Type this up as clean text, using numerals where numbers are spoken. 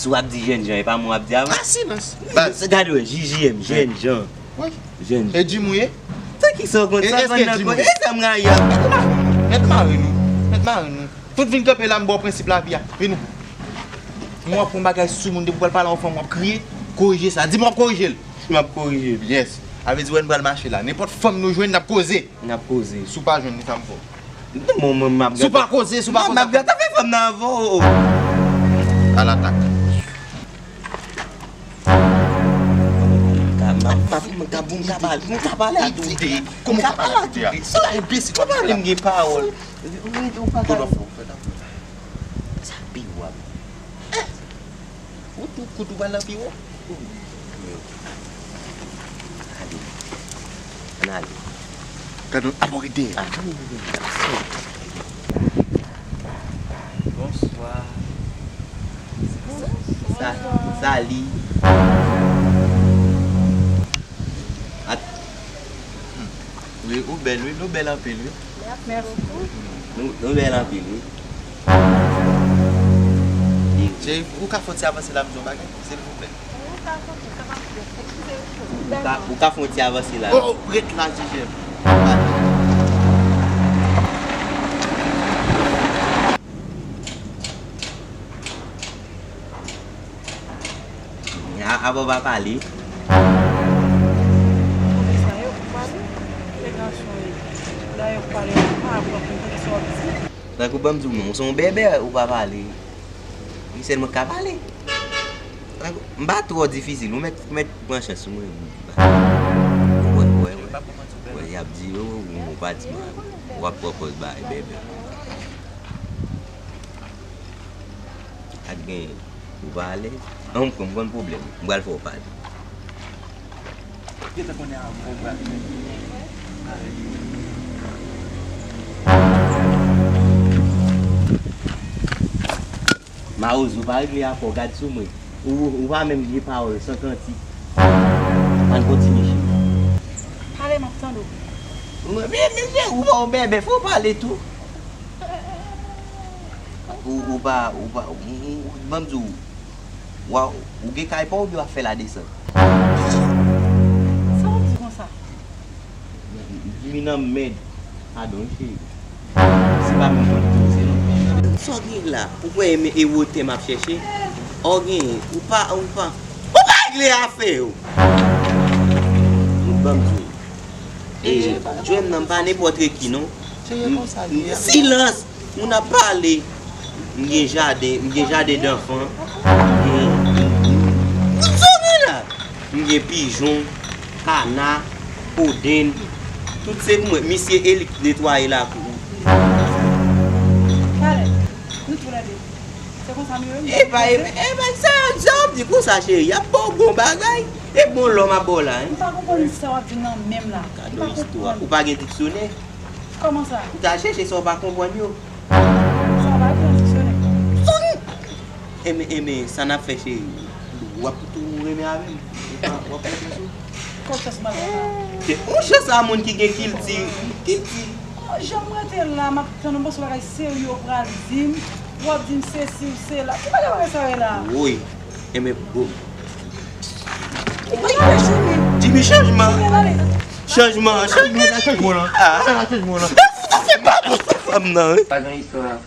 Sou ap di jen jan, e pa moun ap di avan. Silence. Se gade wè, JJM, jen jan. Oui. Jen jan. Et du mouillé? Sa ki so kont sa ban nan kon. E sa mga yon. Net marre nous. Faut venir camper là, bon principe la vie. Venu. Moi pour bagage sous monde pour parler enfant, moi crier, corriger ça. Dis-moi corriger. M'a corrigé. Yes. Avec dit on va le marcher là. N'importe femme nous joindre n'a causer. N'a posé. Sous pas joindre femme fort. Mon m'a Sous pas causer, sous pas causer. M'a gata fait femme nan avant. À l'attaque. Mwen ka pale a tou de. Mwen ka pale a tou de. Sa la e besi. Mwen pale mge parol. Sa pi wap. Koutou pala pi wap. Anali. Kado aboride. Bonsoir. Sali. Oui, ou belle, oui, nous belle en pile, oui. Merci. Nous belle en pile, oui. Ou ka fonti avancer la maison bagay, s'il vous plaît. Ou ka fonti avancer là. Oh, rete là, JJM. Abo va parler. Dacă băm nu son bebe ou pas parler. Il c'est me ka parler. M'ba trop difficile, ou mettre branche sur moi. Ouais, y a dit ou pas dit ou propose ba bebe. Again, ou va aller. On comprend problème. On va le faire parler. Je te connais un problème. Maouz, ou pa regle a fò, gade sou mwen. Ou pa mèm liye parole, 50. Man kontine chè. Pale m'entendo. Ou pa ou bebe, fò pale tout. Ou pa, bamzou, ou ge kay pa ou bi wa fè la desan. Sa ou di kon sa? Mi nan med, adon chè. Se pa mèm konti se non. So gen la, pourquoi eme e wote m'a chercher? O gen, ou pa regle a fè ou. Bamzou. E, jwem nan pa n'importe qui non? Silence, on a parlé. Mgen jardin d'enfant. Mgen pigeon, canard, podin. Tout se mwen, monsieur Elik nettoyer la kou. Pale, nou tou la de. Se kon sa miyo? E ba, sa job di kou sa chéri. Y'a bon bagay. E bon l'homme a bon la. Ou pa kompon sa wap di nan mèm la. Kado histoire. Ou pa gen diksyoner. Koman sa? Ou ta chèche sa ou pa kompon yo. Sa wap di nan diksyoner. Eme, sa na fè chéri. Wap tout reme avem. Wap fè sou. Kòp chas mal wap. Ou chas a moun ki gen kilti. J'aimerais te la, ma putain, non pas bagay sérieux pral dim, wap dim se si ou se la. Ki bagay sa la? Oui. Eme, bon. Dis-moi changement. Changement. Changement là. Ah, Changement là. ça fait pas pour ça, femme, non. Pas dans l'histoire.